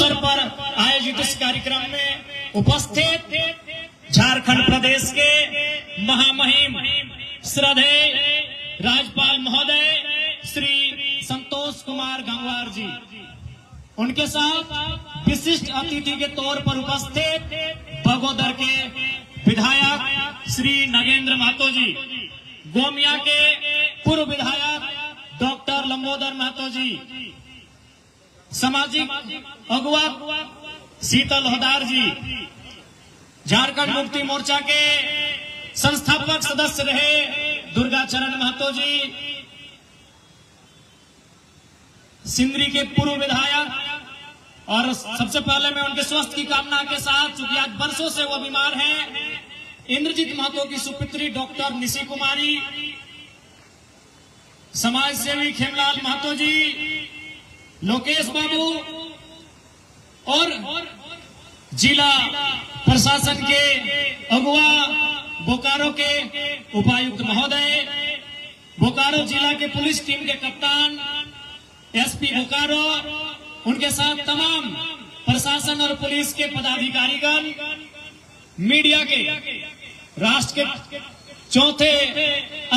अवसर पर आयोजित इस कार्यक्रम में उपस्थित झारखंड प्रदेश के महामहिम श्रद्धेय राज्यपाल महोदय श्री संतोष कुमार गंगवार जी, उनके साथ विशिष्ट अतिथि के तौर पर उपस्थित बगोदर के विधायक श्री नगेंद्र महतो जी, गोमिया के पूर्व विधायक डॉक्टर लंबोदर महतो जी, सामाजिक अगुवा शीतल होदार जी, झारखंड मुक्ति मोर्चा के संस्थापक सदस्य रहे दुर्गा चरण महतो जी, सिंदरी के पूर्व विधायक, और सबसे पहले मैं उनके स्वास्थ्य की कामना के साथ, चूंकि आज बरसों से वो बीमार हैं, इंद्रजीत महतो की सुपुत्री डॉक्टर निशी कुमारी, समाज सेवी खेमलाल महतो जी, लोकेश बाबू और जिला प्रशासन के अगुवा बोकारो के उपायुक्त महोदय, बोकारो जिला के पुलिस टीम के कप्तान एसपी बोकारो, उनके साथ तमाम प्रशासन और पुलिस के पदाधिकारीगण, मीडिया के राष्ट्र के चौथे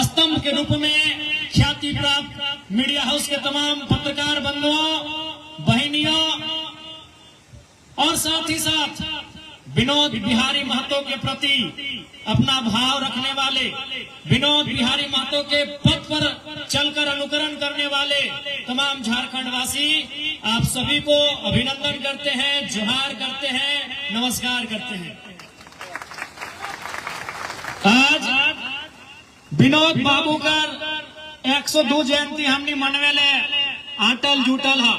स्तंभ के रूप में ख्याति प्राप्त मीडिया हाउस के तमाम पत्रकार बंधुओं, बहनियों और साथ ही साथ विनोद बिहारी महतो के प्रति अपना भाव रखने वाले, विनोद बिहारी महतो के पथ पर चलकर अनुकरण करने वाले तमाम झारखंड वासी, आप सभी को अभिनंदन करते हैं, जोहार करते हैं, नमस्कार करते हैं। आज विनोद बाबू का 102 जयंती हमने मनवेले आटल जुटल है।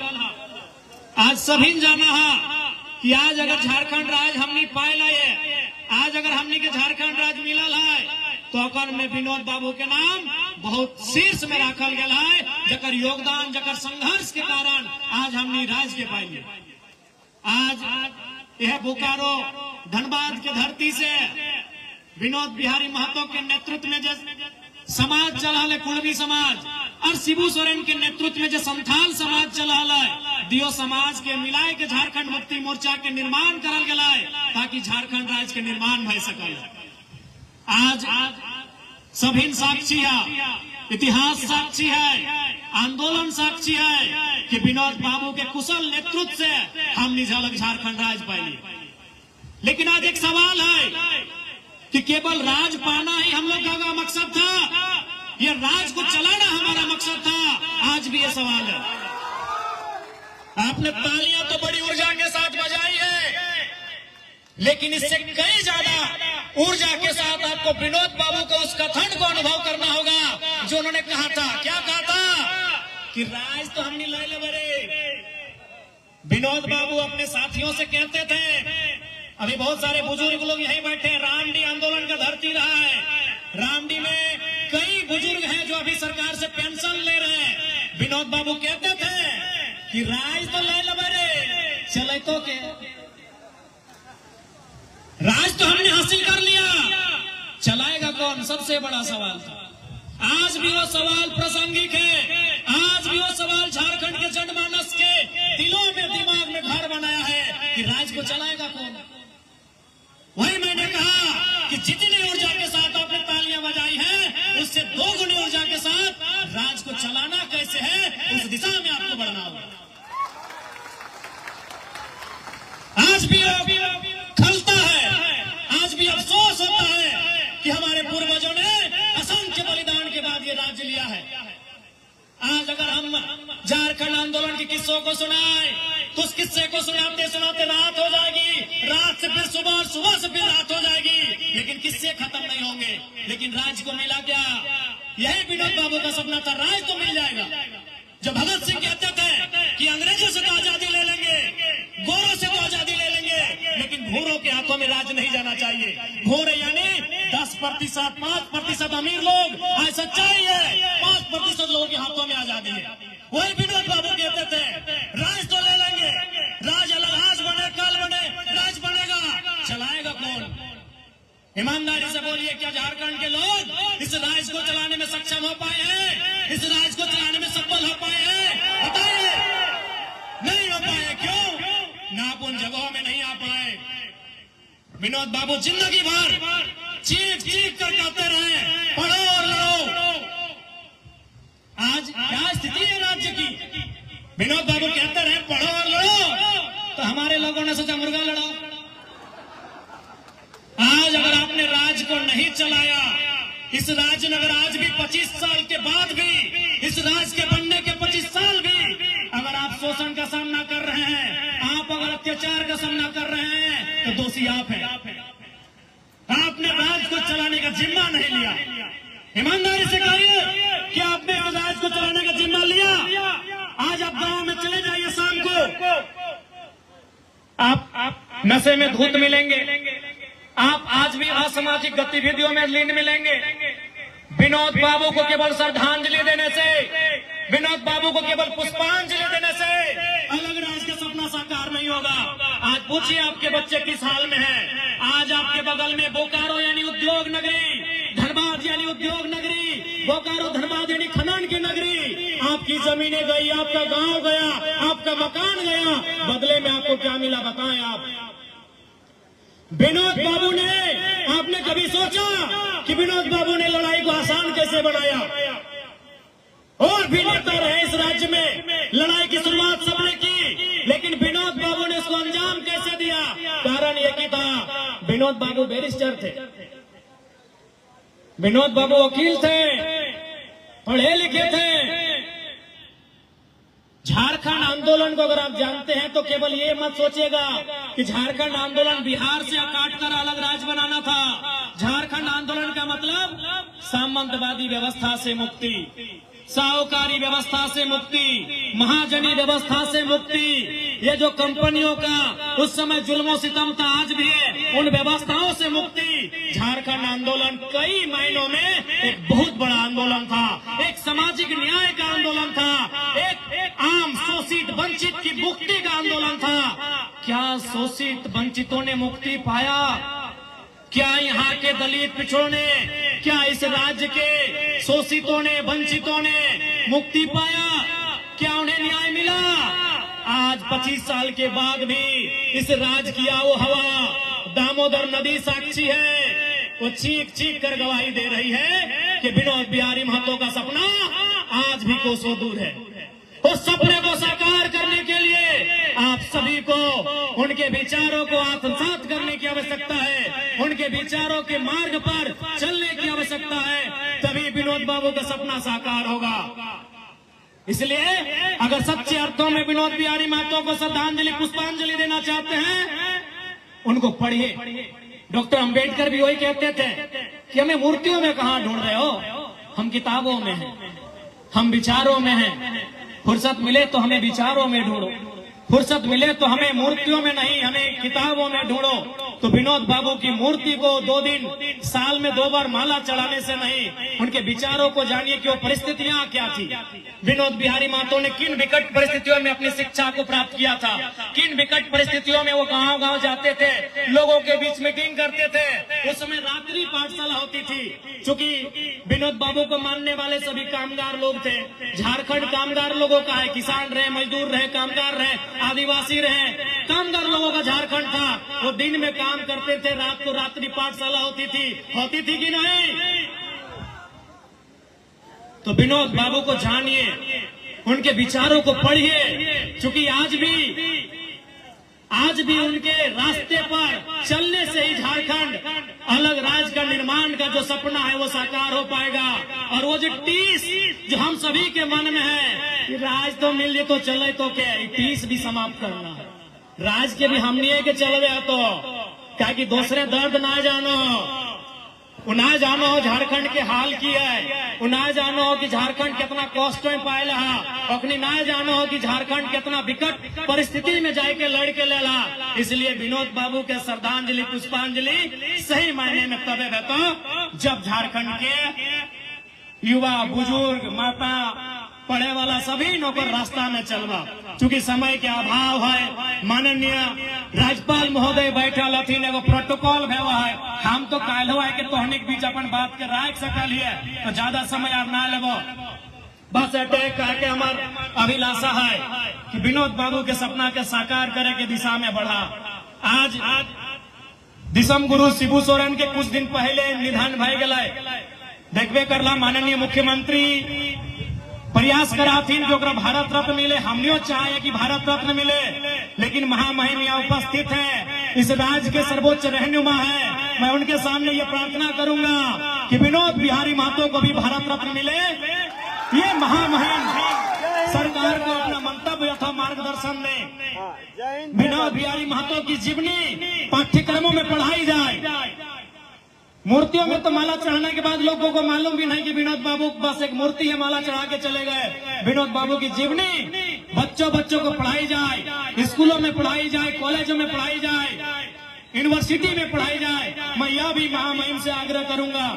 आज सभी जाना है कि आज अगर झारखंड राज्य हमने पायल है, आज अगर हमने के झारखंड राज्य मिलल है, तो अकर में विनोद बाबू के नाम बहुत शीर्ष में रखल गया है, जकर योगदान, जकर संघर्ष के कारण आज हमने राज्य के पाइल। आज यह बोकारो धनबाद के धरती से विनोद बिहारी महतो के नेतृत्व में जो समाज चला है, कुलवी समाज, और शिबू सोरेन के नेतृत्व में जो संथाल समाज चला है, दियो समाज के मिलाए के झारखंड मुक्ति मोर्चा के निर्माण करल गया है, ताकि झारखंड राज्य के निर्माण भय सकल। आज सभी साक्षी है, इतिहास साक्षी है, आंदोलन साक्षी है कि विनोद बाबू के कुशल नेतृत्व से हमने झलक झारखंड राज्य पाई। लेकिन आज एक सवाल है कि केवल राज पाना ही हम लोग का मकसद था, ये राज को चलाना हमारा मकसद था? आज भी ये सवाल है। आपने तालियां तो बड़ी ऊर्जा के साथ बजाई है, लेकिन इससे कई ज्यादा ऊर्जा के साथ आपको विनोद बाबू को उस कथन को अनुभव करना होगा जो उन्होंने कहा था। क्या कहा था? कि राज तो हमने ले ले बड़े। विनोद बाबू अपने साथियों से कहते थे, अभी बहुत सारे बुजुर्ग लोग यहीं बैठे हैं, रामडी आंदोलन का धरती रहा है, रामडी में कई बुजुर्ग हैं जो अभी सरकार से पेंशन ले रहे हैं। विनोद बाबू कहते थे कि राज तो ले ले बड़े, चले तो के राज तो हमने हासिल कर लिया, चलाएगा कौन? सबसे बड़ा सवाल था। आज भी वो सवाल प्रासंगिक है, आज भी वो सवाल झारखंड के जनमानस के दिलों में, दिमाग में घर बनाया है कि राज को चलाएगा कौन। वही मैंने कहा कि जितनी ऊर्जा के साथ आपने तालियां बजाई हैं, उससे 2 गुनी ऊर्जा के साथ राज को चलाना कैसे है, उस दिशा में आपको बढ़ना होगा। आज भी खलता है, आज भी अफसोस होता है कि हमारे पूर्वजों ने असंख्य बलिदान के बाद ये राज्य लिया है। आज अगर हम झारखंड आंदोलन के किस्सों को सुनाए, तो उस किस्से को सुनाते सुनाते रात हो जाएगी, रात से फिर सुबह, और सुबह से फिर रात हो जाएगी, लेकिन किस्से खत्म नहीं होंगे। लेकिन राज को मिला क्या? यही विनोद बाबू का सपना था, राज तो मिल जाएगा। जो भगत सिंह कहते थे कि अंग्रेजों से तो आजादी ले लेंगे, गोरों से तो आजादी ले लेंगे, लेकिन भूरों के हाथों में राज नहीं जाना चाहिए। भूरे यानी 10%, 5% अमीर लोग, आज सच्चाई है 5% लोगों के हाथों में आजादी है। वही विनोद बाबू कहते थे राज तो ले लेंगे, राज अलग, आज बने कल बने, राज बनेगा, चलाएगा कौन? ईमानदारी से बोलिए, क्या झारखंड के लोग इस राज्य को चलाने में सक्षम हो पाए हैं? इस राज्य को चलाने में सफल हो पाए हैं? बताइए। नहीं हो पाए, क्यों? विनोद बाबू जिंदगी भर चीख चीख कर कहते रहे पढ़ो और लड़ो। आज क्या स्थिति है राज्य की? विनोद बाबू कहते रहे पढ़ो और लड़ो, तो हमारे लोगों ने सोचा मुर्गा लड़ाओ। आज अगर आपने राज को नहीं चलाया, इस राज्य ने अगर आज भी 25 साल के बाद भी, इस राज्य के बनने के 25 साल भी अगर आप शोषण का सामना कर रहे हैं, आप अगर अत्याचार का सामना कर रहे हैं, तो दोषी आप हैं। आपने राज्य को चलाने का जिम्मा नहीं लिया। ईमानदारी से कहिए कि आपने राज्य को चलाने का जिम्मा लिया। आज आप गांव में चले जाइए, शाम को आप नशे में धूत मिलेंगे, आप आज भी असामाजिक गतिविधियों में लीन मिलेंगे। विनोद बाबू को केवल श्रद्धांजलि देने से, विनोद बाबू को केवल पुष्पांजलि देने से अलग राज्य का सपना साकार नहीं होगा। आज पूछिए आपके बच्चे किस हाल में हैं। आज आपके बगल में बोकारो यानी उद्योग नगरी, धनबाद यानी उद्योग नगरी, बोकारो धनबाद यानी खनन की नगरी, आपकी जमीनें गई, आपका गांव गया, आपका मकान गया, बदले में आपको क्या मिला बताएं आप। विनोद बाबू ने, आपने कभी सोचा कि विनोद बाबू ने लड़ाई को आसान कैसे बनाया? और भी नेता रहे इस राज्य में, लड़ाई की शुरुआत सबने की, लेकिन विनोद बाबू ने इसको अंजाम कैसे दिया? कारण यह कि था विनोद बाबू बैरिस्टर थे, विनोद बाबू वकील थे, पढ़े लिखे थे। झारखंड आंदोलन को अगर आप जानते हैं तो केवल ये मत सोचिएगा कि झारखंड आंदोलन बिहार से काटकर अलग राज्य बनाना था। झारखंड आंदोलन का मतलब सामंतवादी व्यवस्था से मुक्ति, साहूकारी व्यवस्था से मुक्ति, महाजनी व्यवस्था से मुक्ति। ये जो कंपनियों का उस समय जुल्मों सितम था, आज भी है, उन व्यवस्थाओं से मुक्ति। झारखंड आंदोलन कई मायनों में एक बहुत बड़ा आंदोलन था, एक सामाजिक न्याय का आंदोलन था, एक आम शोषित वंचित की मुक्ति का आंदोलन था। क्या शोषित वंचितों ने मुक्ति पाया? क्या यहाँ के दलित पिछड़ों ने, क्या इस राज्य के शोषितों ने, वंचितों ने मुक्ति पाया? क्या उन्हें न्याय मिला? आज 25 साल के बाद भी इस राज्य की आओ हवा, दामोदर नदी साक्षी है, वो चीख चीख कर गवाही दे रही है कि विनोद बिहारी महतो का सपना आज भी कोसों दूर है। उस सपने को साकार करने के लिए आप सभी को उनके विचारों को आत्मसात करने की आवश्यकता है, उनके विचारों के मार्ग पर चलने की आवश्यकता है, तभी विनोद बाबू का सपना साकार होगा। इसलिए अगर सच्चे अर्थों में विनोद बिहारी महतो को श्रद्धांजलि, पुष्पांजलि देना चाहते हैं, उनको पढ़िए। डॉक्टर अंबेडकर भी वही कहते थे कि हमें मूर्तियों में कहाँ ढूंढ रहे हो, हम किताबों में हैं, हम विचारों में हैं। फुर्सत मिले तो हमें विचारों में ढूंढो, फुर्सत मिले तो हमें मूर्तियों में नहीं, हमें किताबों में ढूंढो। तो विनोद बाबू की मूर्ति को 2 दिन साल में 2 बार माला चढ़ाने से नहीं, उनके विचारों को जानिए कि वो परिस्थितियां क्या थी। विनोद बिहारी महतो ने किन विकट परिस्थितियों में अपनी शिक्षा को प्राप्त किया था, किन विकट परिस्थितियों में वो गांव-गांव जाते थे, लोगों के बीच मीटिंग करते थे। उस समय रात्रि पाठशाला होती थी, चूंकि विनोद बाबू को मानने वाले सभी कामगार लोग थे। झारखंड कामगार लोगों का है, किसान रहे, मजदूर रहे, कामगार रहे, आदिवासी रहे, कामगार लोगों का झारखंड था। वो दिन में काम करते थे, रात को रात्रि पाठशाला होती थी कि नहीं? तो विनोद बाबू को जानिए, उनके विचारों को पढ़िए, क्योंकि आज भी उनके रास्ते पर चलने से ही झारखंड अलग राज्य का निर्माण का जो सपना है वो साकार हो पाएगा। और वो जो टीस जो हम सभी के मन में है कि राज तो मिल तो चले तो क्या, टीस भी समाप्त करना है। राज के भी हम नहीं के चल गया तो क्या कि दूसरे दर्द ना जानो झारखंड के हाल की है, ना जानो हो कि झारखंड कितना कष्ट में पाए रहा, अखनी ना जानो हो कि झारखंड कितना विकट परिस्थिति में जाके लड़के लेला। इसलिए विनोद बाबू के श्रद्धांजलि, पुष्पांजलि सही मायने में तबे रहता जब झारखंड के युवा, बुजुर्ग, माता, पढ़े वाला सभी नौकर रास्ता में चलवा। चूंकि समय के अभाव है, माननीय राज्यपाल महोदय बैठल हथिन, एगो प्रोटोकॉल भेवा है, हम तो काल्हो है कि तोहनी के बीच अपन बात के राख सकल है, तो ज्यादा समय आप ना लेबो। बस अटैक करके हमार अभिलाषा है कि विनोद बाबू के सपना के साकार करे के दिशा में बढ़ा। आज दिसम गुरु शिबू सोरेन के कुछ दिन पहले निधन भय गए। देखबे करला माननीय मुख्यमंत्री प्रयास कराथीन कि ओकरा भारत रत्न मिले। हमनियो चाहे कि भारत रत्न मिले, लेकिन महामहिम यहाँ उपस्थित है, इस राज्य के सर्वोच्च रहनुमा है। मैं उनके सामने ये प्रार्थना करूंगा कि विनोद बिहारी महतो को भी भारत रत्न मिले। ये महामहिम सरकार को अपना मंतव्य अथवा मार्गदर्शन दें। विनोद बिहारी महतो की जीवनी पाठ्यक्रमों में पढ़ाई जाए। मूर्तियों में तो माला चढ़ाने के बाद लोगों को मालूम भी नहीं कि विनोद बाबू बस एक मूर्ति है, माला चढ़ा के चले गए। विनोद बाबू की जीवनी बच्चों को पढ़ाई जाए, स्कूलों में पढ़ाई जाए, कॉलेजों में पढ़ाई जाए, यूनिवर्सिटी में पढ़ाई जाए। मैं यह भी महामहिम से आग्रह करूंगा।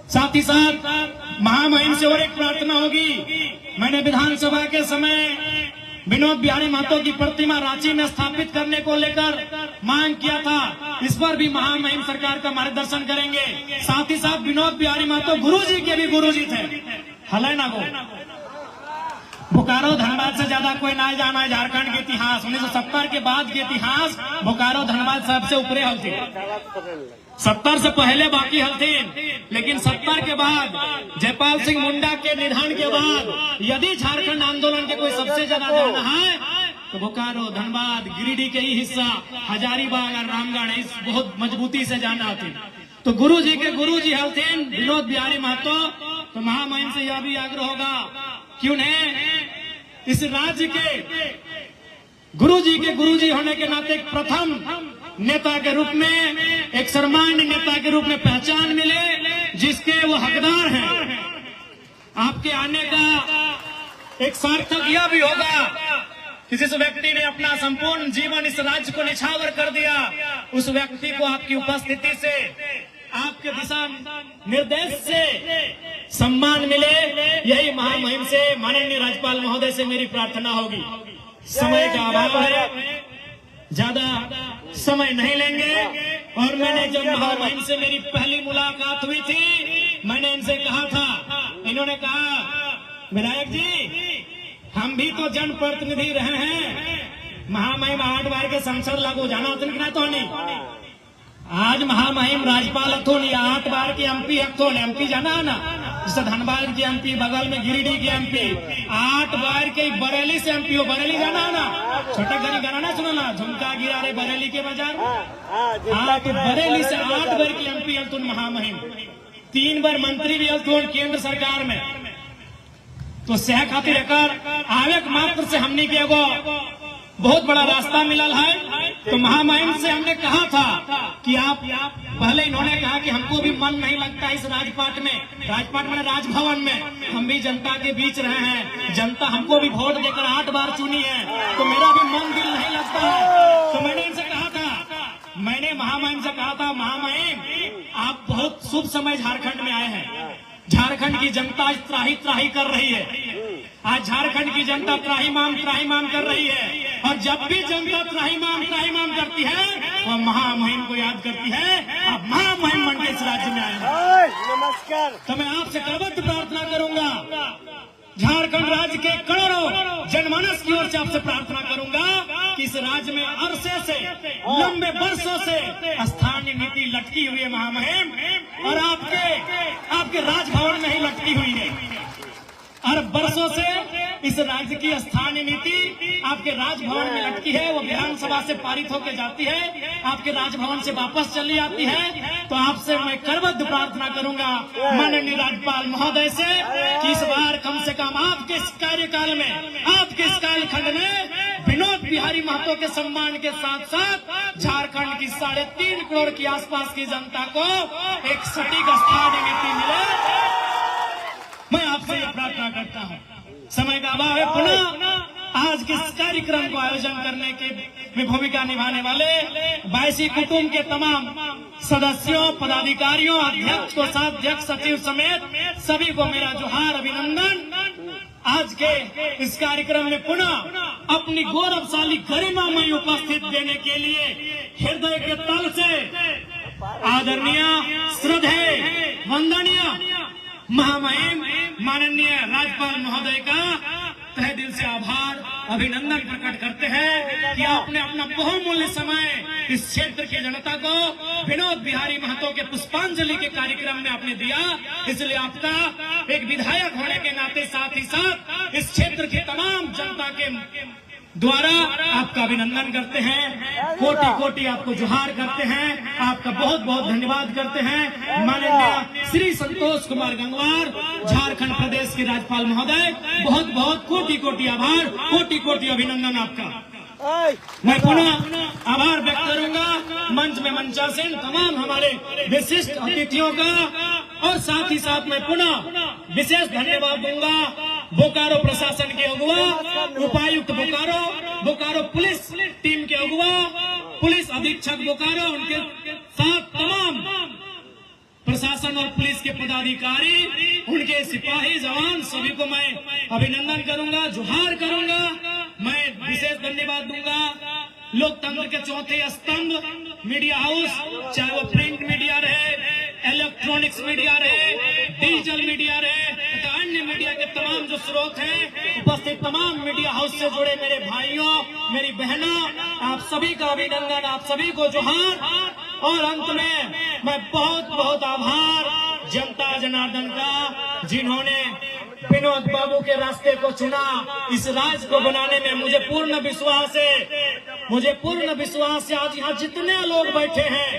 साथ ही साथ महामहिम से और एक प्रार्थना होगी। मैंने विधानसभा के समय विनोद बिहारी महतो की प्रतिमा रांची में स्थापित करने को लेकर मांग किया था। इस पर भी महामहिम सरकार का मार्गदर्शन करेंगे। साथ ही साथ विनोद बिहारी महतो गुरुजी के भी गुरुजी थे। हले ना गो बोकारो धनबाद से ज्यादा कोई ना जाना है झारखंड के इतिहास। 1970 के बाद के इतिहास बोकारो धनबाद सबसे ऊपरे हलती। 70 से पहले बाकी हलतीन, लेकिन 70 के बाद जयपाल सिंह मुंडा के निधन के बाद यदि झारखंड आंदोलन के कोई सबसे ज्यादा जाना है तो बोकारो धनबाद गिरिडीह के ही हिस्सा हजारीबाग और रामगढ़ इस बहुत मजबूती से जाना होती। तो गुरु जी के गुरु जी हलतीन विनोद बिहारी महतो। तो महामहिम से यह भी आग्रह होगा कि उन्हें इस राज्य के गुरु जी होने के नाते प्रथम नेता के रूप में, एक सर्वमान्य नेता के रूप में पहचान मिले, जिसके वो हकदार हैं। आपके आने का एक सार्थक यह भी होगा कि जिस व्यक्ति ने अपना संपूर्ण जीवन इस राज्य को निछावर कर दिया, उस व्यक्ति को आपकी उपस्थिति से, आपके दिशा निर्देश से सम्मान मिले। यही महामहिम से, माननीय राज्यपाल महोदय से मेरी प्रार्थना होगी। समय का अभाव है, ज्यादा समय नहीं लेंगे। और मैंने जब महामहिम से मेरी पहली मुलाकात हुई थी, मैंने इनसे कहा था, इन्होंने कहा विधायक जी हम भी तो जनप्रतिनिधि रहे हैं। महामहिम 8 बार के संसद लागू जाना उतना तो नहीं। आज महामहिम राज्यपाल अथोन या 8 बार के एमपी अथोन एमपी जाना है ना, जैसे धनबाद के एमपी, बगल में गिरिडीह के एमपी, 8 बार के बरेली से एमपी हो। बरेली जाना है ना, छोटा गरी गाना ना सुना ना, झुमका गिरा रे बरेली के बाजार। हाँ, तो बरेली से 8 बार के एमपी अथोन महामहिम, 3 बार मंत्री भी अथोन केंद्र सरकार में। तो सह खातिर आवेक मात्र से हमने के एगो बहुत बड़ा रास्ता मिलल है। तो महामहिम से हमने कहा था कि आप पहले इन्होंने कहा कि हमको भी मन नहीं लगता इस राजपाट में राजभवन में। हम भी जनता के बीच रहे हैं, जनता हमको भी वोट देकर 8 बार चुनी है, तो मेरा भी मन दिल नहीं लगता है। तो मैंने इनसे कहा था, मैंने महामहिम से कहा था, महामहिम आप बहुत शुभ समय झारखंड में आए हैं। झारखंड की जनता आज त्राही त्राही कर रही है। आज झारखंड की जनता त्राहीमाम कर रही है। और जब भी जनता त्राहीमाम करती है, वह महामहिम को याद करती है। अब महामहिम बन के इस राज्य में आए हैं। नमस्कार। तो मैं आपसे करबद्ध प्रार्थना करूंगा, झारखंड राज्य के करोड़ों जनमानस की ओर से आपसे प्रार्थना करूंगा कि इस राज्य में अरसे से, लंबे वर्षों से स्थानीय नीति लटकी हुई है महामहिम, और आपके राजभवन में ही लटकी हुई है। और बरसों से इस राज्य की स्थानीय नीति आपके राजभवन में लटकी है। वो विधानसभा से पारित होकर जाती है, आपके राजभवन से वापस चली आती है। तो आपसे मैं करबद्ध प्रार्थना करूंगा माननीय राज्यपाल महोदय से कि इस बार कम से कम आपके इस कार्यकाल में, आपके इस कालखंड में विनोद बिहारी महतो के सम्मान के साथ साथ झारखंड की 3.5 करोड़ की आसपास की जनता को एक सटीक स्थानीय नीति मिले। मैं आपसे ये प्रार्थना करता हूँ। समय का अभाव है। पुनः आज के इस कार्यक्रम को आयोजन करने के में भूमिका निभाने वाले बायसी कुटुंब के तमाम सदस्यों, पदाधिकारियों, अध्यक्ष, कोषाध्यक्ष, सचिव समेत सभी को मेरा जोहार, अभिनंदन। आज के इस कार्यक्रम में पुनः अपनी गौरवशाली गरिमामय उपस्थित देने के लिए हृदय के तल से आदरणीय, श्रद्धेय, वंदनीय महामहिम माननीय राज्यपाल महोदय का तहे दिल से आभार अभिनंदन प्रकट करते हैं कि आपने अपना बहुमूल्य समय इस क्षेत्र की जनता को विनोद बिहारी महतो के पुष्पांजलि के कार्यक्रम में आपने दिया। इसलिए आपका एक विधायक होने के नाते साथ ही साथ इस क्षेत्र की तमाम जनता के द्वारा आपका अभिनंदन करते हैं, कोटि कोटि आपको जोहार करते हैं, आपका बहुत बहुत धन्यवाद करते हैं। माननीय श्री संतोष कुमार गंगवार झारखंड प्रदेश के राज्यपाल महोदय, बहुत बहुत कोटि कोटि आभार, कोटि कोटि अभिनंदन आपका। मैं पुनः आभार व्यक्त करूंगा मंच में मंचासीन तमाम हमारे विशिष्ट अतिथियों का, और साथ ही साथ मैं पुनः विशेष धन्यवाद दूंगा बोकारो प्रशासन के अगुवा, उपायुक्त बोकारो, बोकारो पुलिस टीम के अगुवा, पुलिस अधीक्षक बोकारो, उनके साथ तमाम प्रशासन और पुलिस के पदाधिकारी, उनके सिपाही जवान सभी को मैं अभिनंदन करूंगा, जोहार करूंगा। मैं विशेष धन्यवाद दूंगा लोकतंत्र के चौथे स्तंभ मीडिया हाउस, चाहे वो प्रिंट मीडिया रहे, इलेक्ट्रॉनिक्स मीडिया रहे, डिजिटल मीडिया रहे तथा अन्य मीडिया के तमाम जो स्रोत हैं, उपस्थित तमाम मीडिया हाउस से जुड़े मेरे भाइयों, मेरी बहनों, आप सभी का अभिनंदन, आप सभी को जोहार। और अंत में मैं बहुत बहुत आभार जनता जनार्दन का, जिन्होंने विनोद बाबू के रास्ते को चुना। इस राज्य को बनाने में मुझे पूर्ण विश्वास है, मुझे पूर्ण विश्वास है। आज यहाँ जितने लोग बैठे हैं,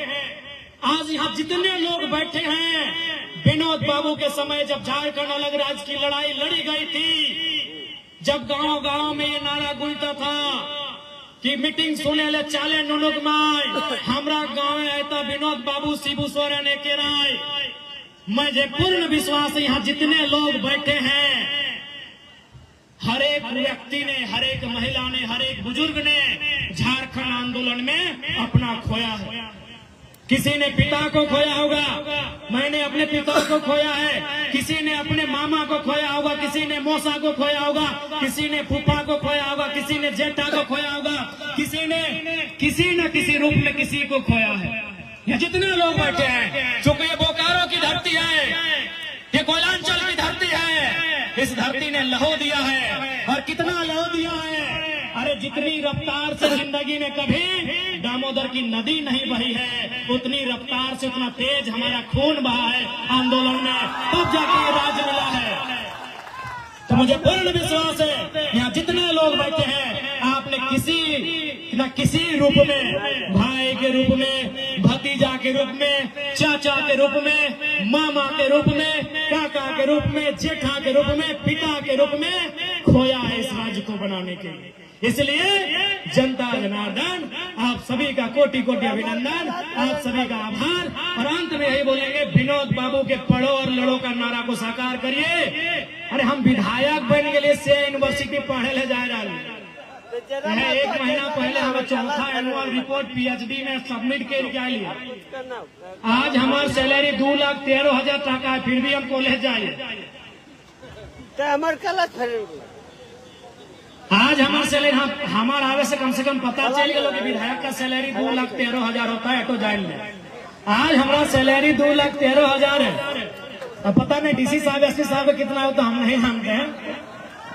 आज यहाँ जितने लोग बैठे हैं, विनोद बाबू के समय जब झारखंड अलग राज्य की लड़ाई लड़ी गई थी, जब गांव गांव में ये नारा गूंजता था कि मीटिंग सुने ले चाले नुनुक माय, हमरा गाँव में आयता विनोद बाबू शिबू सोरेन के राय। मुझे पूर्ण विश्वास है यहाँ जितने लोग बैठे हैं, हर एक व्यक्ति ने, हर एक महिला ने, हर एक बुजुर्ग ने झारखंड आंदोलन में अपना खोया है। किसी ने पिता को खोया होगा, मैंने अपने पिता को खोया है, किसी ने अपने मामा को खोया होगा, किसी ने मौसा को खोया होगा, किसी ने फूफा को खोया होगा, किसी ने जेठा को खोया होगा, किसी ने किसी न किसी रूप में किसी को खोया है। ये जितने लोग बैठे हैं, चूंकि ये बोकारो की धरती है, ये कोयलांचल की धरती है, इस धरती ने लहू दिया है। और कितना लहू दिया है, अरे जितनी रफ्तार से जिंदगी में कभी दामोदर की नदी नहीं बही है, उतनी रफ्तार से उतना तेज हमारा खून बहा है आंदोलन में, तब जाके ये राज्य मिला है। तो मुझे पूर्ण विश्वास है यहाँ जितने लोग बैठे हैं, आपने किसी न किसी रूप में, भाई के रूप में, भतीजा के रूप में, चाचा के रूप में, मामा के रूप में, काका के रूप में, जेठा के रूप में, पिता के रूप में खोया है इस राज्य को बनाने के लिए। इसलिए जनता जनार्दन, आप सभी का कोटि कोटि अभिनंदन, आप सभी का आभार। और अंत में यही बोलेंगे, विनोद बाबू के पढ़ो और लड़ो का नारा को साकार करिए। अरे हम विधायक बन के लिए से यूनिवर्सिटी पढ़े ले जा रहा है। एक महीना पहले हमें चौथा एनुअल रिपोर्ट पीएचडी में सबमिट कर लिया। आज हमारी सैलरी 2,13,000 टका है, फिर भी हम कॉलेज जाए। आज हमारे सैलरी, हमारे आवे से कम पता चल गया कि विधायक का सैलरी 2,13,000 होता है ऑटो जाइन में। आज हमारा सैलरी 2,13,000 है। अब पता नहीं डीसी साहब एसपी साहब कितना होता हम नहीं जानते हैं,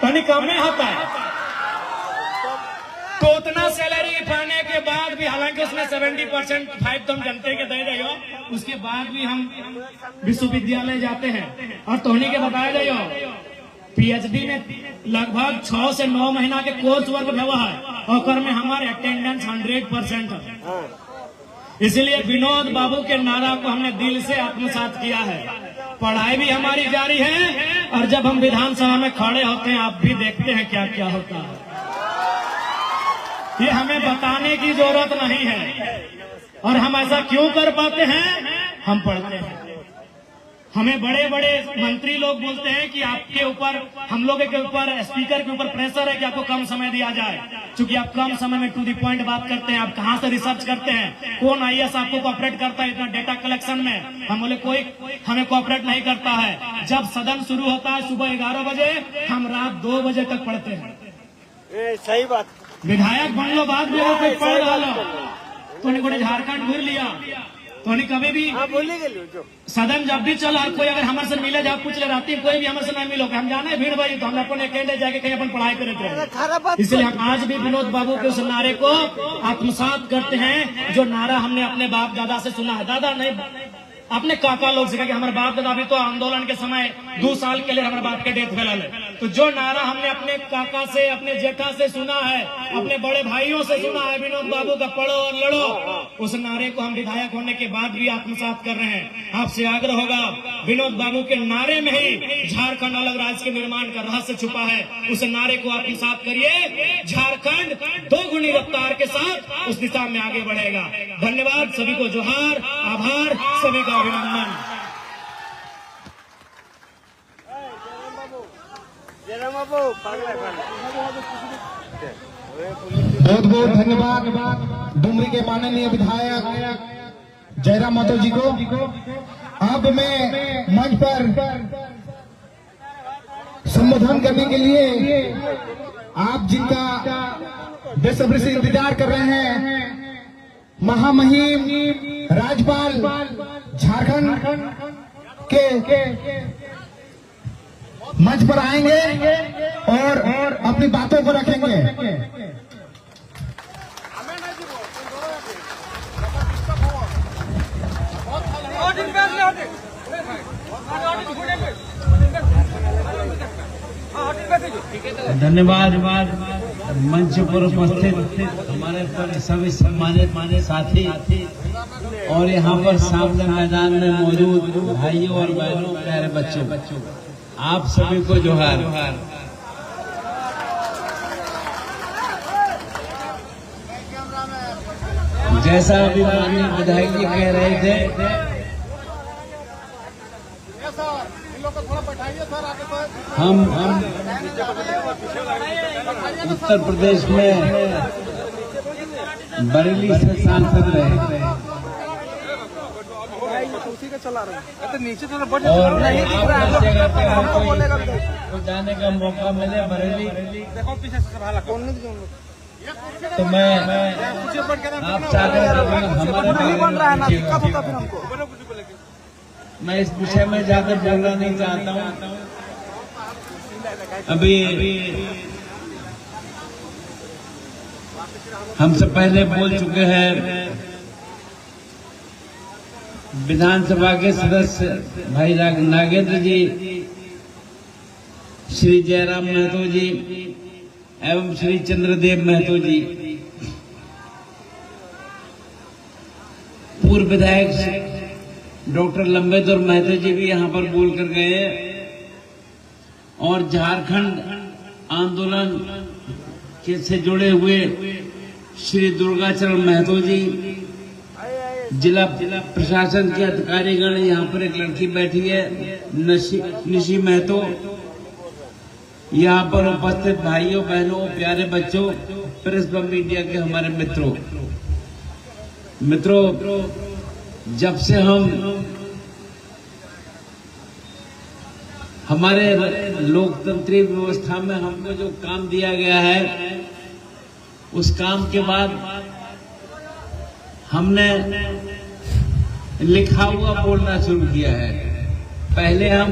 कहीं कम में होता है। तो उतना सैलरी पाने के बाद भी, हालांकि उसमें 70% फाइव तो हम जनते के दे रहे हो, उसके बाद भी हम विश्वविद्यालय जाते हैं और तोहनी के बताया जाए हो पीएचडी में लगभग 6 से 9 महीना के कोर्स वर्क हुआ है, और में हमारे अटेंडेंस 100% है। इसलिए विनोद बाबू के नारा को हमने दिल से आत्मसात किया है। पढ़ाई भी हमारी जारी है, और जब हम विधानसभा में खड़े होते हैं, आप भी देखते हैं क्या क्या होता है। ये हमें बताने की जरूरत नहीं है। और हम ऐसा क्यों कर पाते हैं, हम पढ़ते हैं। हमें बड़े बड़े मंत्री लोग बोलते हैं कि आपके ऊपर, हम लोगों के ऊपर, स्पीकर के ऊपर प्रेशर है कि आपको कम समय दिया जाए, क्योंकि आप कम समय में टू द पॉइंट बात करते हैं। आप कहाँ से रिसर्च करते हैं, कौन आईएएस आपको कोऑपरेट करता है इतना डेटा कलेक्शन में? हम बोले कोई हमें कोऑपरेट नहीं करता है। जब सदन शुरू होता है सुबह 11 बजे, हम रात 2 बजे तक पढ़ते हैं। सही बात। विधायक बनलो बाद भी अगर कोई पढ़ रहा तो झारखंड घूर लिया, तो कोई कभी भी सदन जब भी चला कोई अगर हमारे से मिले जाओ पूछ ले राती कोई भी हमारे से नहीं मिलोगे, हम जाने भीड़ भाई तो हम अपन अकेले जाके कहीं अपन पढ़ाई करते रहे। इसलिए हम आज भी विनोद बाबू के उस नारे को आत्मसात करते हैं जो नारा हमने अपने बाप दादा से सुना है, दादा नहीं अपने काका लोग से कहा कि हमारे बाप दादा भी तो आंदोलन के समय 2 साल के लिए हमारे बाप के डेथ फैला है। तो जो नारा हमने अपने काका से अपने जेठा से सुना है, अपने बड़े भाइयों से सुना है विनोद बाबू का पढ़ो और लड़ो, उस नारे को हम विधायक होने के बाद भी आत्मसात कर रहे हैं। आपसे आग्रह होगा विनोद बाबू के नारे में ही झारखंड अलग राज्य के निर्माण का रहस्य छुपा है, उस नारे को आत्मसात करिए। झारखंड 2 गुनी रफ्तार के साथ उस दिशा में आगे बढ़ेगा। धन्यवाद, सभी को जोहार, आभार, सभी का अभिनंदन। बहुत बहुत धन्यवाद डुमरी के माननीय विधायक जयराम महतो जी को। अब मैं मंच पर संबोधन करने के लिए आप जिनका बेसब्री से इंतजार कर रहे हैं, महामहिम राज्यपाल झारखंड के मंच पर आएंगे और अपनी बातों को रखेंगे। धन्यवाद। मंच पर उपस्थित हमारे सभी सम्मानित साथी और यहाँ पर सामने मैदान में मौजूद भाइयों और बहनों, प्यारे बच्चों, आप सभी को जोहार। जैसा अभी माननीय विधायक जी कह रहे थे, हम उत्तर प्रदेश में बरेली से सांसद रहे और आपको जाने का मौका मिले बरेली तो मैं आप चाहते मैं इस विषय में ज्यादा बोलना नहीं चाहता हूँ। अभी हमसे पहले बोल चुके हैं विधानसभा के सदस्य भाई नागेंद्र जी, श्री जयराम महतो जी एवं श्री चंद्रदेव महतो जी। पूर्व विधायक डॉक्टर लंबेदर महतो जी भी यहाँ पर बोल कर गए और झारखंड आंदोलन से जुड़े हुए श्री दुर्गाचरण महतो जी, जिला प्रशासन के अधिकारीगण, यहाँ पर एक लड़की बैठी है निशी महतो, यहाँ पर उपस्थित भाइयों बहनों, प्यारे बच्चों, प्रेस व मीडिया के हमारे मित्रों, जब से हमारे लोकतंत्री व्यवस्था में हमको जो काम दिया गया है, उस काम के बाद हमने लिखा हुआ बोलना शुरू किया है। पहले हम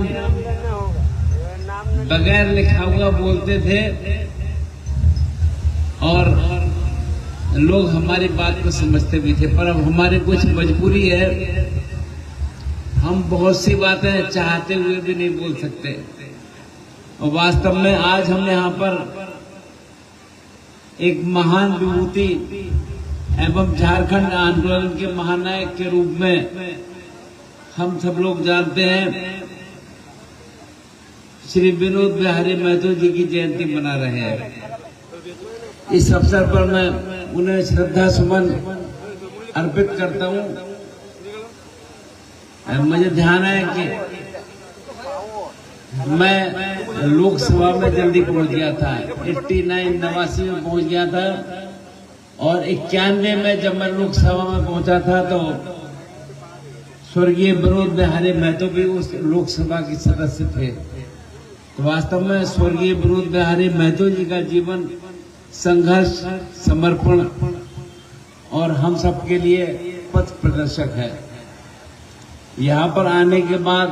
बगैर लिखा हुआ बोलते थे और लोग हमारी बात को समझते भी थे, पर अब हमारी कुछ मजबूरी है, हम बहुत सी बातें चाहते हुए भी नहीं बोल सकते। और वास्तव में आज हम यहाँ पर एक महान विभूति एवं झारखंड आंदोलन के महानायक के रूप में हम सब लोग जानते हैं श्री विनोद बिहारी महतो जी की जयंती मना रहे हैं। इस अवसर पर मैं उन्हें श्रद्धा सुमन अर्पित करता हूँ। मुझे ध्यान है कि मैं लोकसभा में जल्दी पहुंच गया था, 89 में पहुंच गया था और 91 में जब मैं लोकसभा में पहुंचा था तो स्वर्गीय विनोद बिहारी महतो भी उस लोकसभा के सदस्य थे। तो वास्तव में स्वर्गीय विनोद बिहारी महतो जी का जीवन संघर्ष, समर्पण और हम सबके लिए पथ प्रदर्शक है। यहाँ पर आने के बाद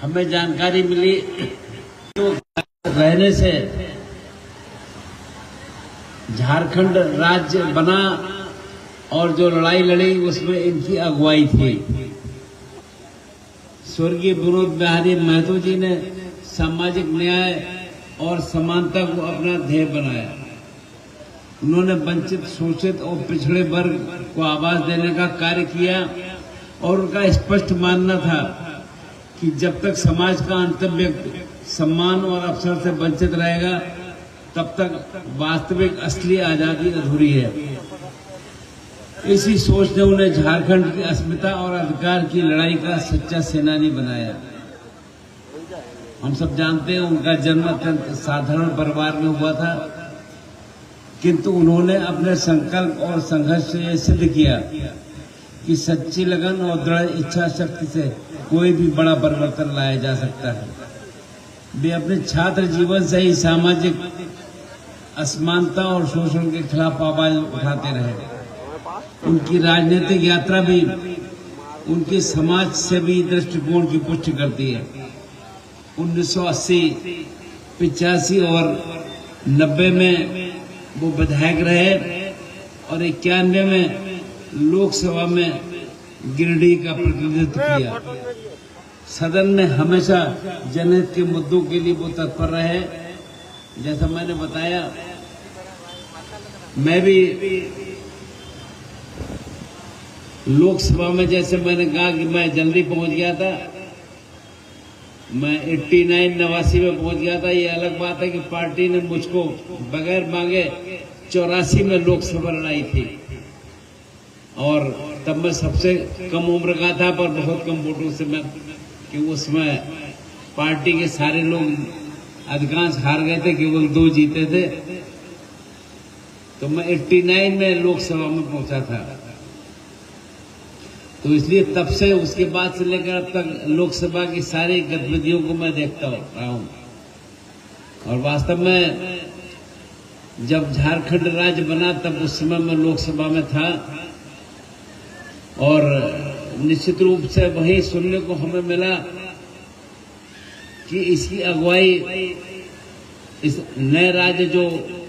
हमें जानकारी मिली तो रहने से झारखंड राज्य बना और जो लड़ाई लड़ी उसमें इनकी अगुवाई थी। स्वर्गीय विनोद बिहारी महतो जी ने सामाजिक न्याय और समानता को अपना ध्येय बनाया। उन्होंने वंचित, शोषित और पिछड़े वर्ग को आवाज देने का कार्य किया और उनका स्पष्ट मानना था कि जब तक समाज का अंतिम व्यक्ति सम्मान और अवसर से वंचित रहेगा तब तक वास्तविक असली आजादी अधूरी है। इसी सोच ने उन्हें झारखंड की अस्मिता और अधिकार की लड़ाई का सच्चा सेनानी बनाया। हम सब जानते हैं उनका जन्म अत्यंत साधारण परिवार में हुआ था, किंतु उन्होंने अपने संकल्प और संघर्ष से यह सिद्ध किया कि सच्ची लगन और दृढ़ इच्छा शक्ति से कोई भी बड़ा परिवर्तन लाया जा सकता है। वे अपने छात्र जीवन से ही सामाजिक असमानता और शोषण के खिलाफ आवाज उठाते रहे। उनकी राजनीतिक यात्रा भी उनके समाज सेवी दृष्टिकोण की पुष्टि करती है। 1980, 85 और 90 में वो विधायक रहे और 91 में लोकसभा में गिरिडीह का प्रतिनिधित्व किया। सदन में हमेशा जनहित के मुद्दों के लिए वो तत्पर रहे। जैसा मैंने बताया, मैं भी लोकसभा में, जैसे मैंने कहा कि मैं जल्दी पहुंच गया था, मैं 89 में पहुंच गया था। ये अलग बात है कि पार्टी ने मुझको बगैर मांगे 84 में लोकसभा लड़ाई थी और तब मैं सबसे कम उम्र का था, पर बहुत कम वोटों से मैं, कि उसमें पार्टी के सारे लोग अधिकांश हार गए थे, केवल 2 जीते थे। तो मैं 89 में लोकसभा में पहुंचा था। तो इसलिए तब से, उसके बाद से लेकर अब तक लोकसभा की सारी गतिविधियों को मैं देखता रहा हूं। और वास्तव में जब झारखंड राज्य बना तब उस समय मैं लोकसभा में था और निश्चित रूप से वही सुनने को हमें मिला कि इसकी अगुवाई इस नए राज्य जो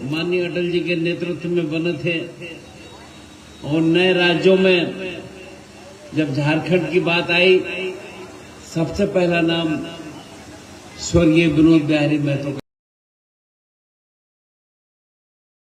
माननीय अटल जी के नेतृत्व में बने थे, और नए राज्यों में जब झारखंड की बात आई, सबसे पहला नाम स्वर्गीय विनोद बिहारी महतो का